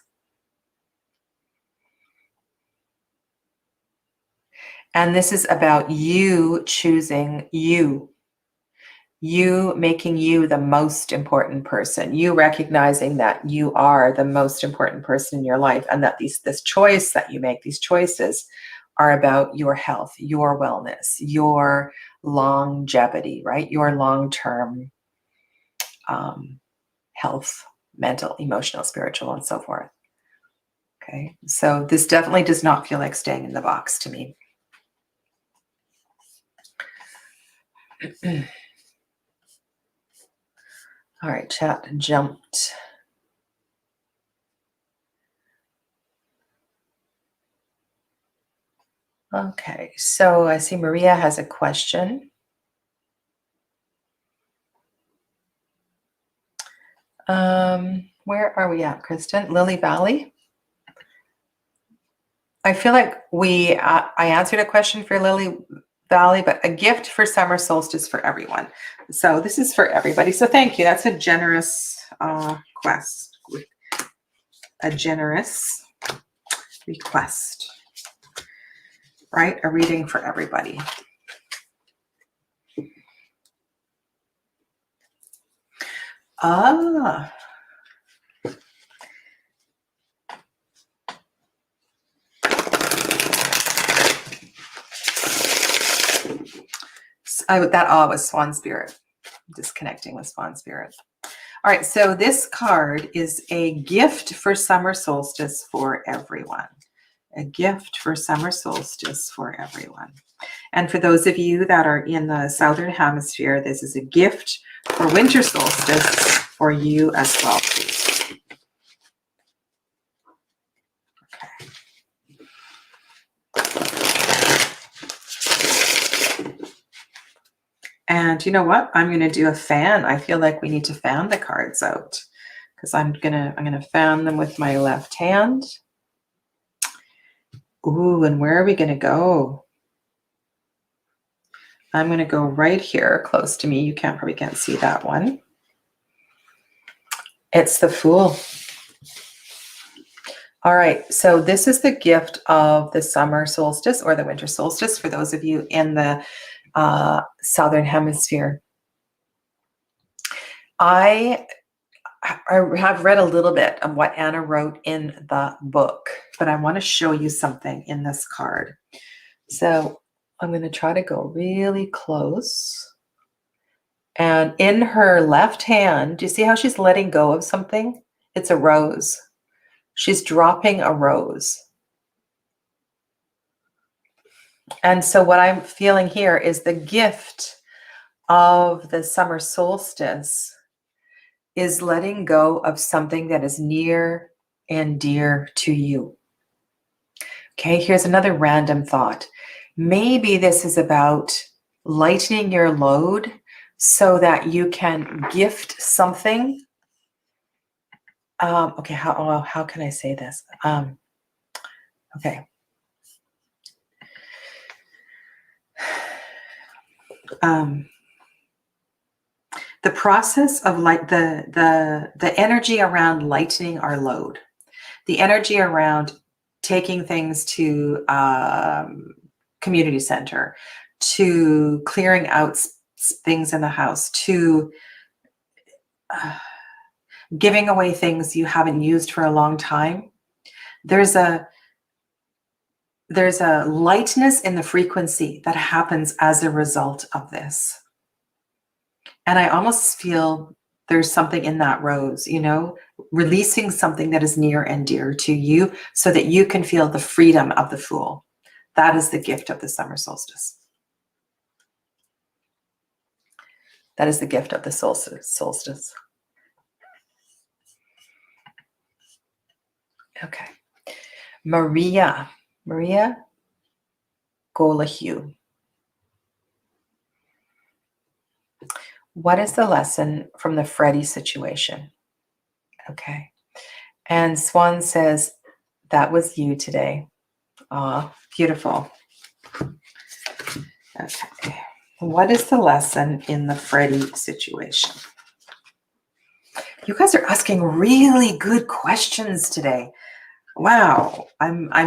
And this is about you choosing you making you the most important person, you recognizing that you are the most important person in your life, and that this choice that you make, these choices are about your health, your wellness, your longevity, right? Your long-term health, mental, emotional, spiritual, and so forth. Okay, so this definitely does not feel like staying in the box to me. All right, chat jumped. Okay, so I see Maria has a question. Where are we at, Kristen? Lily Valley? I feel like I answered a question for Lily Valley, but a gift for summer solstice for everyone. So this is for everybody. So thank you. That's a generous request. A generous request, right? A reading for everybody. That awe was Swan Spirit. Disconnecting with Swan Spirit. All right, so this card is a gift for summer solstice for everyone. A gift for summer solstice for everyone. And for those of you that are in the Southern Hemisphere, this is a gift for winter solstice for you as well, please. Okay. And you know what? I'm going to do a fan. I feel like we need to fan the cards out because I'm gonna fan them with my left hand. Ooh, and where are we going to go? I'm going to go right here close to me. You probably can't see that one. It's the Fool. All right, so this is the gift of the summer solstice or the winter solstice for those of you in the Southern Hemisphere. I have read a little bit of what Ana wrote in the book, but I want to show you something in this card. So I'm going to try to go really close. And in her left hand, do you see how she's letting go of something? It's a rose. She's dropping a rose. And so what I'm feeling here is the gift of the summer solstice is letting go of something that is near and dear to you. Okay, here's another random thought. Maybe this is about lightening your load so that you can gift something. Okay, how can I say this? Okay. The process of the energy around lightening our load, the energy around taking things to community center, to clearing out things in the house, to giving away things you haven't used for a long time. There's a lightness in the frequency that happens as a result of this. And I almost feel there's something in that rose, you know, releasing something that is near and dear to you so that you can feel the freedom of the Fool. That is the gift of the summer solstice. That is the gift of the solstice. Okay. Maria Golahue. What is the lesson from the Freddie situation? Okay. And Swan says, that was you today. Aw, beautiful. Okay. What is the lesson in the Freddie situation? You guys are asking really good questions today. Wow. I'm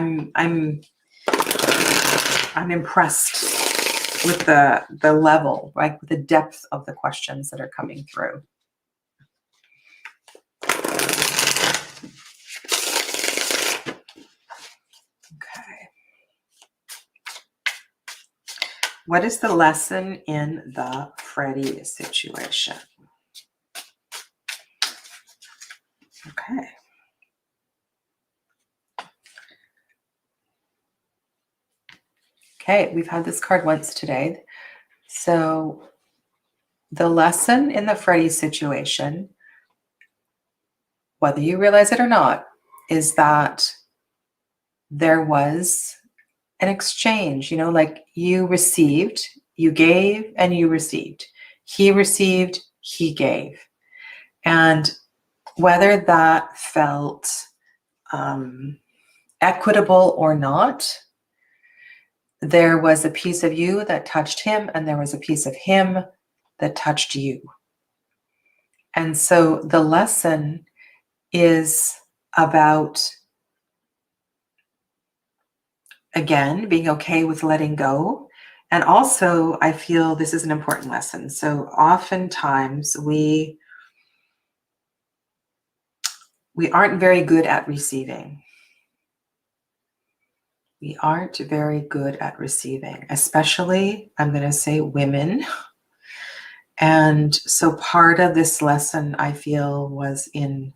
impressed with the level, right? With the depth of the questions that are coming through. Okay. What is the lesson in the Freddie situation? Okay. Okay, we've had this card once today. So the lesson in the Freddie situation, whether you realize it or not, is that there was an exchange, you know, like you received, you gave, and you received. He received, he gave. And whether that felt equitable or not, there was a piece of you that touched him, and there was a piece of him that touched you. And so the lesson is about, again, being okay with letting go. And also, I feel this is an important lesson. So oftentimes we aren't very good at receiving. we aren't very good at receiving, especially, I'm going to say, women. And so part of this lesson, I feel, was in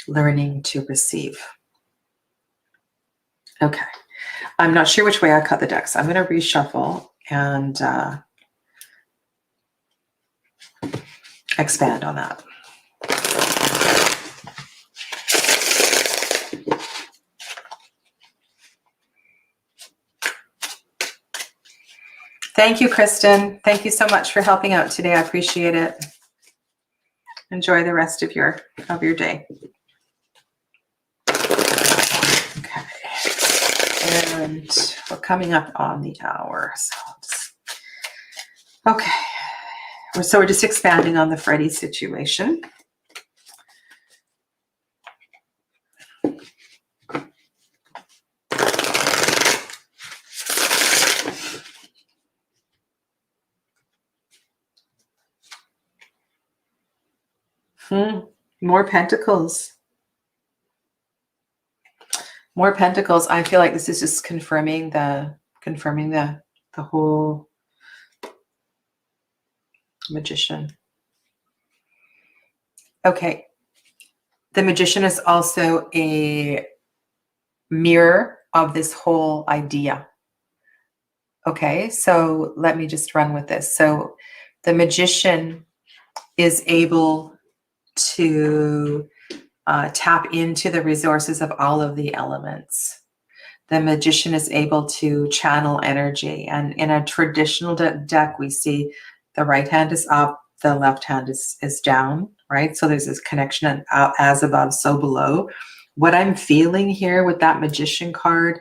learning to receive. Okay. I'm not sure which way I cut the deck, so I'm going to reshuffle and expand on that. Thank you, Kristen. Thank you so much for helping out today. I appreciate it. Enjoy the rest of your day. Okay. And we're coming up on the hour. Okay. So we're just expanding on the Freddie situation. More pentacles. More pentacles. I feel like this is just confirming the whole magician. Okay. The magician is also a mirror of this whole idea. Okay, so let me just run with this. So the magician is able to tap into the resources of all of the elements. The magician is able to channel energy. And in a traditional deck, we see the right hand is up, the left hand is down, right? So there's this connection as above, so below. What I'm feeling here with that magician card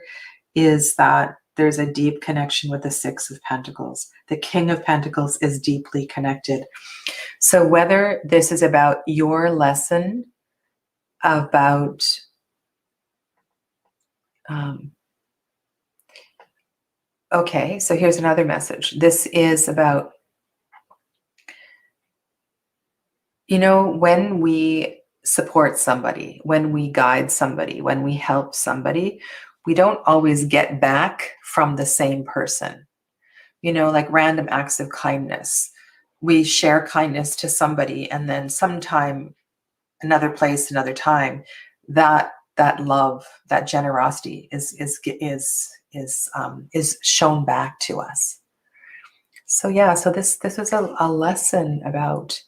is that there's a deep connection with the Six of Pentacles. The King of Pentacles is deeply connected. So whether this is about your lesson about okay, so here's another message. This is about, you know, when we support somebody, when we guide somebody, when we help somebody, we don't always get back from the same person. You know, like random acts of kindness. We share kindness to somebody, and then sometime, another place, another time, that love, that generosity is shown back to us. So yeah, so this is a lesson about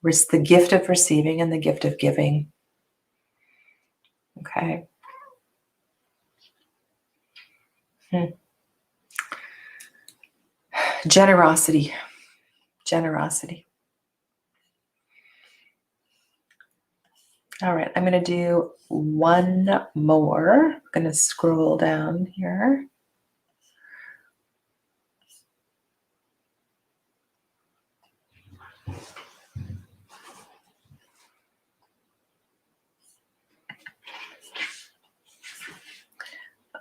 the gift of receiving and the gift of giving. Okay. Generosity. All right, I'm going to do one more. I'm going to scroll down here.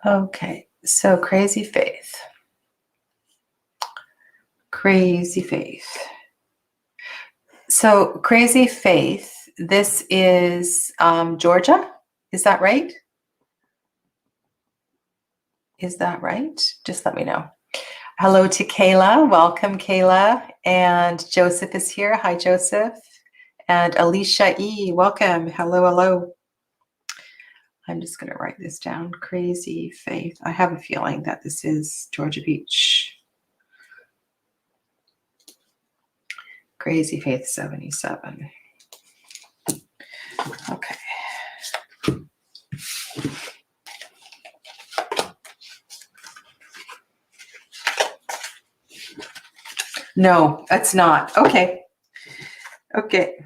Okay, so crazy faith. Crazy faith. So crazy faith, this is Georgia. Is that right? Is that right? Just let me know. Hello to Kayla. Welcome, Kayla. And Joseph is here. Hi, Joseph. And Alicia E. Welcome. Hello, hello. I'm just going to write this down. Crazy faith. I have a feeling that this is Georgia Beach. Crazy faith 77. Okay. No, it's not. Okay. Okay.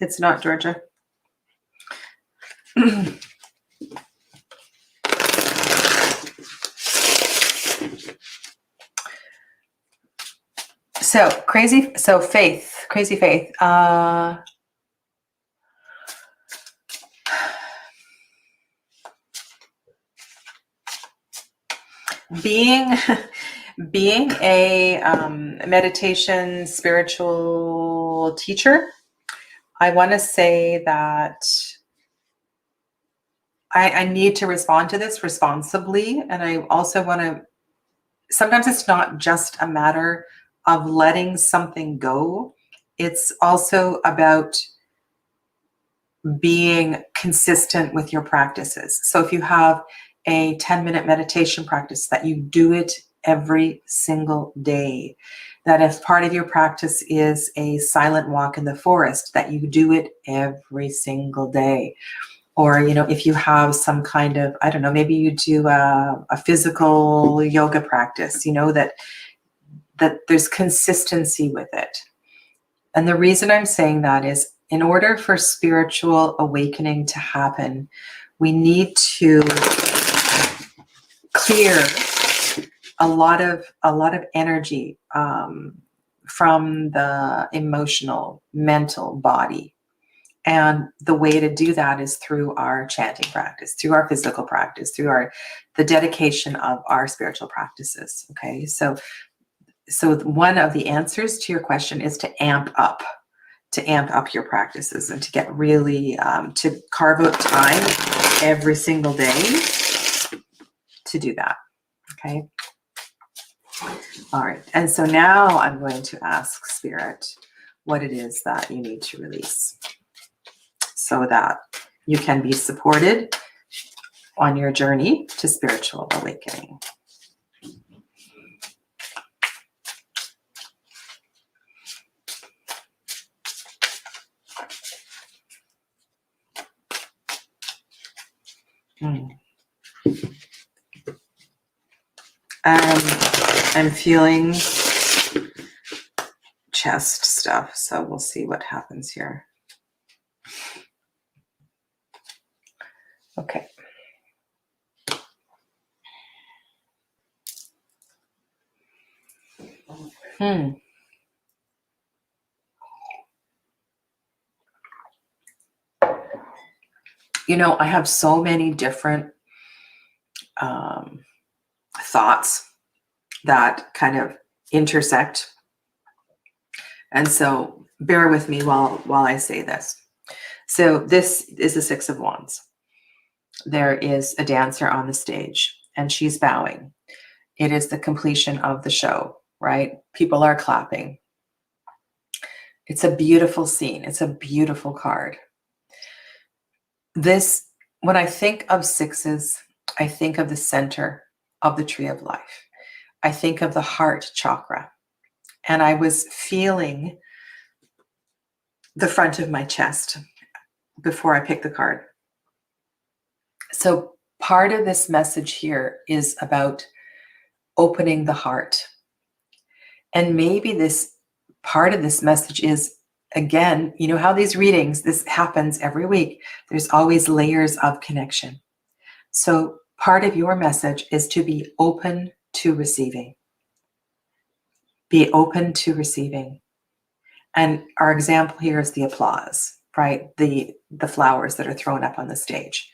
It's not Georgia. So crazy faith. Being a meditation spiritual teacher, I want to say that I need to respond to this responsibly. And I also want to, sometimes it's not just a matter of letting something go. It's also about being consistent with your practices. So if you have a 10-minute meditation practice, that you do it every single day. That if part of your practice is a silent walk in the forest, that you do it every single day. Or, if you have some kind of, I don't know, maybe you do a physical yoga practice, that there's consistency with it. And the reason I'm saying that is, in order for spiritual awakening to happen, we need to clear a lot of energy from the emotional, mental body. And the way to do that is through our chanting practice, through our physical practice, through the dedication of our spiritual practices. Okay, so one of the answers to your question is to amp up your practices, and to get really to carve out time every single day to do that. Okay. All right. And so now I'm going to ask Spirit what it is that you need to release, so that you can be supported on your journey to spiritual awakening. I'm feeling chest stuff, so we'll see what happens here. Okay. I have so many different thoughts that kind of intersect. And so bear with me while I say this. So this is the Six of Wands. There is a dancer on the stage, and she's bowing. It is the completion of the show, right? People are clapping. It's a beautiful scene. It's a beautiful card. When I think of sixes, I think of the center of the tree of life. I think of the heart chakra. And I was feeling the front of my chest before I picked the card. So part of this message here is about opening the heart. And maybe this part of this message is, again, how these readings, this happens every week. There's always layers of connection. So part of your message is to be open to receiving. Be open to receiving. And our example here is the applause, right? The flowers that are thrown up on the stage.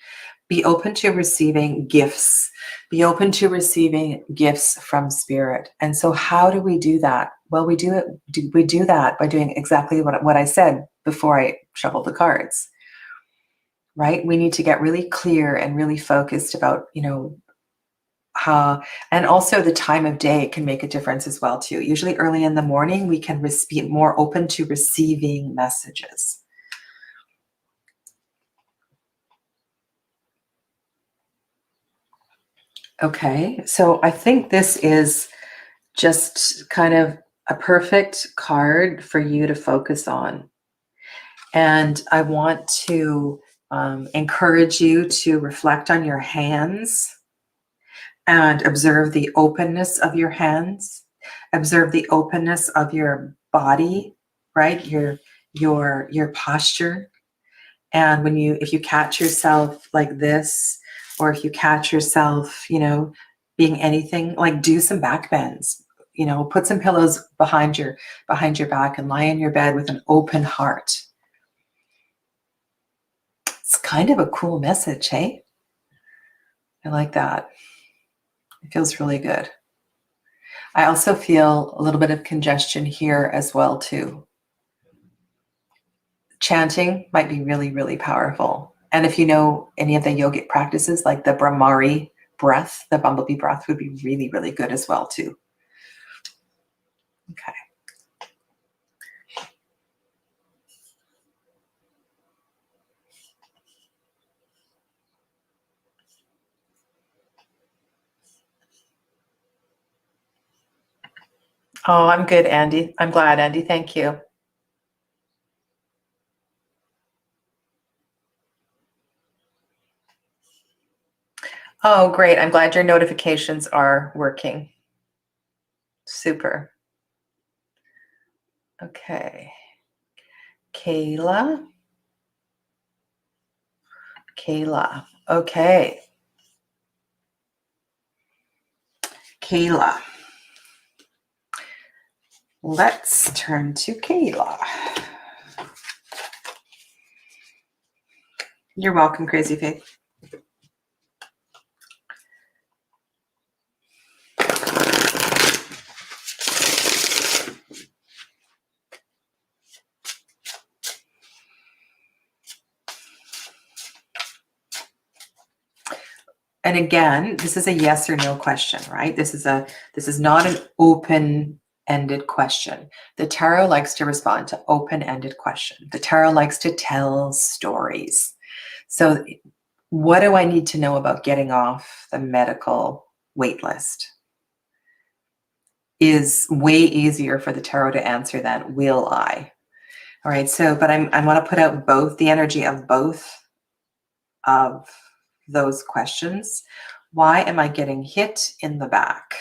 Be open to receiving gifts. Be open to receiving gifts from Spirit. And so how do we do that? Well, we do that by doing exactly what I said before I shuffled the cards, right? We need to get really clear and really focused about, how, and also the time of day can make a difference as well too. Usually early in the morning, we can be more open to receiving messages. Okay, so I think this is just kind of a perfect card for you to focus on. And I want to encourage you to reflect on your hands and observe the openness of your hands. Observe the openness of your body, right? Your posture. And if you catch yourself like this, or if you catch yourself, being anything, like do some back bends, put some pillows behind your back and lie in your bed with an open heart. It's kind of a cool message, hey? I like that. It feels really good. I also feel a little bit of congestion here as well too. Chanting might be really, really powerful. And if you know any of the yogic practices, like the Brahmari breath, the bumblebee breath would be really, really good as well too. Okay. Oh, I'm good, Andy. I'm glad, Andy. Thank you. Oh, great. I'm glad your notifications are working. Super. Okay. Kayla. Okay. Kayla. Let's turn to Kayla. You're welcome, Crazy Faith. And again, this is a yes or no question, right? This is not an open-ended question. The tarot likes to respond to open-ended questions. The tarot likes to tell stories. So what do I need to know about getting off the medical wait list? Is way easier for the tarot to answer than will I? All right, so, but I want to put out both the energy of both of those questions. Why am I getting hit in the back?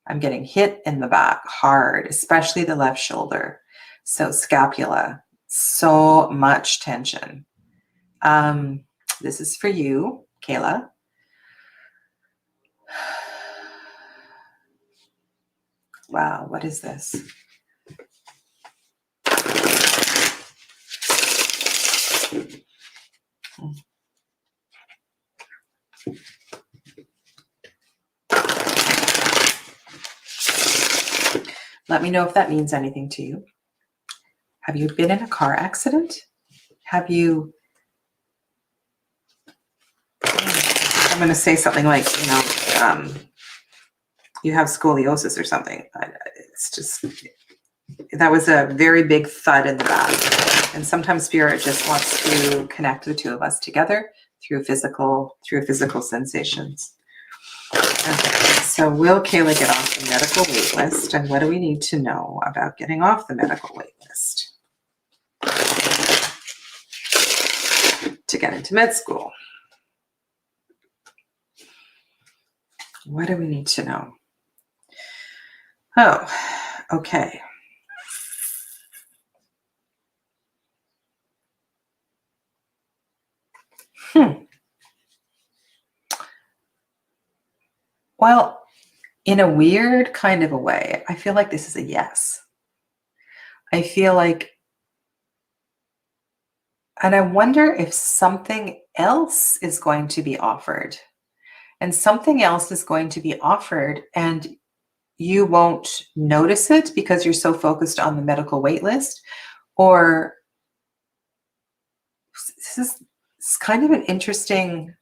I'm getting hit in the back hard, especially the left shoulder. So scapula, so much tension. This is for you, Kayla. Wow, what is this? Let me know if that means anything to you. Have you been in a car accident? Have you, I'm going to say something like, you have scoliosis or something. It's just, that was a very big thud in the back. And sometimes spirit just wants to connect the two of us together through physical sensations. Okay, so will Kayla get off the medical wait list? And what do we need to know about getting off the medical wait list to get into med school? What do we need to know? Oh, okay. Well, in a weird kind of a way, I feel like this is a yes. I feel like, and I wonder if something else is going to be offered, and something else is going to be offered, and you won't notice it because you're so focused on the medical wait list. Or it's kind of an interesting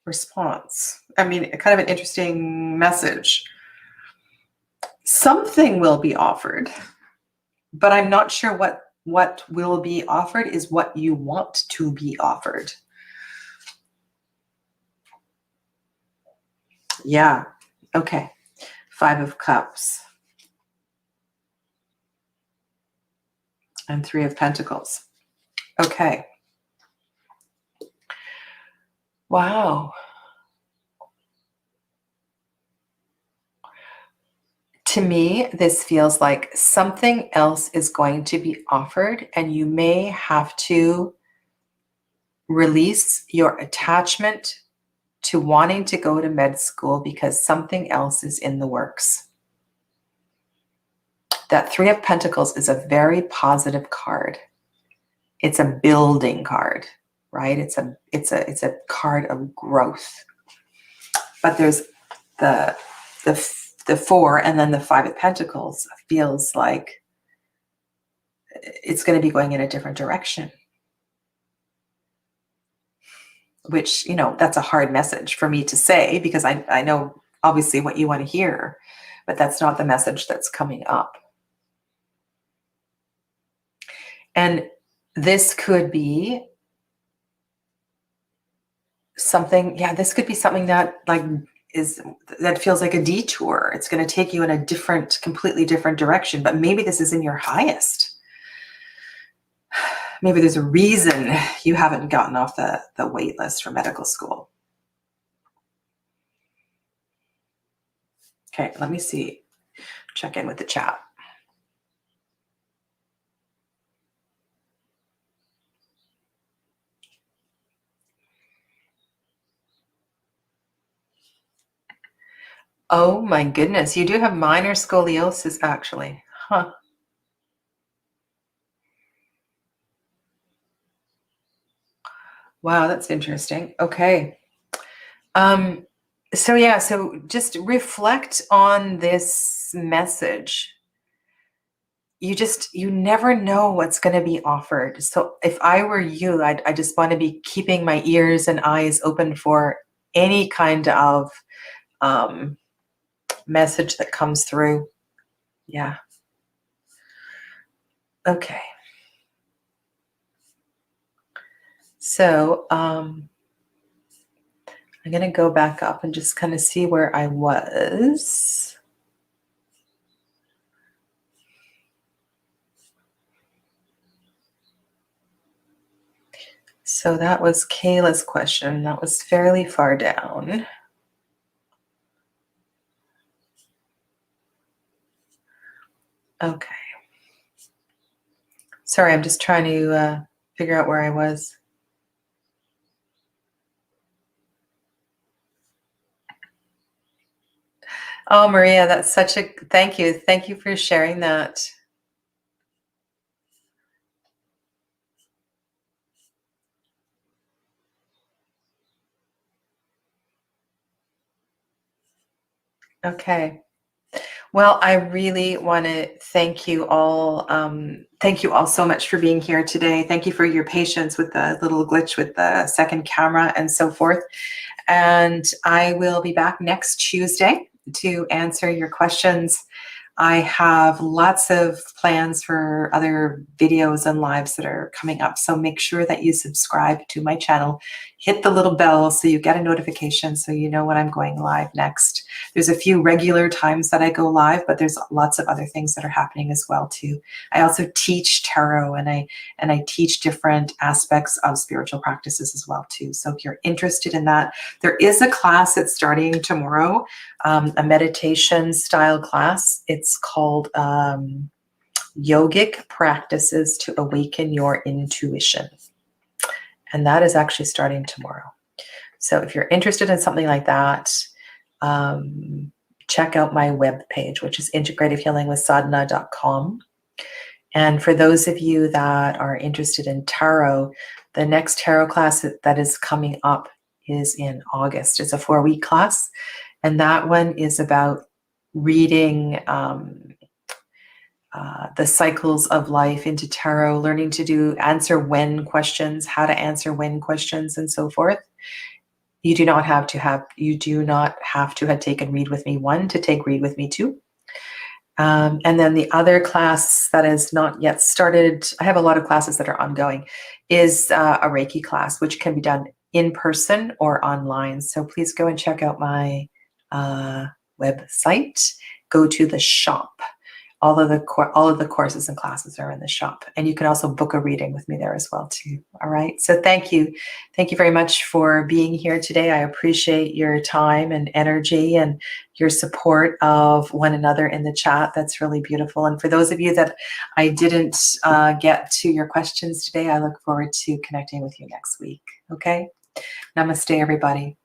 response. I mean, kind of an interesting message. Something will be offered, but I'm not sure what will be offered is what you want to be offered. Yeah. Okay. 5 of Cups and 3 of Pentacles. Okay. Wow. To me, this feels like something else is going to be offered, and you may have to release your attachment to wanting to go to med school because something else is in the works. That 3 of Pentacles is a very positive card. It's a building card, right? It's a card of growth. But there's the 4 and then the 5 of Pentacles feels like it's going to be going in a different direction. which, you know, that's a hard message for me to say because I know obviously what you want to hear, but that's not the message that's coming up. And this could be something, yeah, this could be something that that feels like a detour. It's going to take you in a completely different direction, but maybe this isn't your highest. Maybe there's a reason you haven't gotten off the wait list for medical school. Okay, let me see. Check in with the chat. Oh my goodness, you do have minor scoliosis actually. Huh. Wow, that's interesting. Okay. So yeah, so just reflect on this message. You never know what's going to be offered. So if I were you, I just want to be keeping my ears and eyes open for any kind of message that comes through. Yeah. Okay. So I'm going to go back up and just kind of see where I was. So that was Kayla's question. That was fairly far down. Okay. Sorry, I'm just trying to figure out where I was. Oh, Maria, that's such a thank you. Thank you for sharing that. Okay. Well, I really want to thank you all. Thank you all so much for being here today. Thank you for your patience with the little glitch with the second camera and so forth. And I will be back next Tuesday to answer your questions. I have lots of plans for other videos and lives that are coming up. So make sure that you subscribe to my channel. Hit the little bell so you get a notification so you know when I'm going live next. There's a few regular times that I go live, but there's lots of other things that are happening as well too. I also teach tarot and I teach different aspects of spiritual practices as well too. So if you're interested in that, there is a class that's starting tomorrow, a meditation style class. It's called Yogic Practices to Awaken Your Intuition. And that is actually starting tomorrow. So if you're interested in something like that, check out my webpage, which is integrativehealingwithsadhana.com. And for those of you that are interested in tarot, the next tarot class that is coming up is in August. It's a 4-week class. And that one is about reading the cycles of life into tarot, learning to answer when questions, how to answer when questions, and so forth. You do not have to have taken Read With Me 1 to take Read With Me 2. And then the other class that is not yet started, I have a lot of classes that are ongoing, is a Reiki class, which can be done in person or online. So please go and check out my website. Go to the shop. All of the courses and classes are in the shop, and you can also book a reading with me there as well too. All right. So thank you very much for being here today. I appreciate your time and energy and your support of one another in the chat. That's really beautiful. And for those of you that I didn't get to your questions today, I look forward to connecting with you next week. Okay. Namaste, everybody.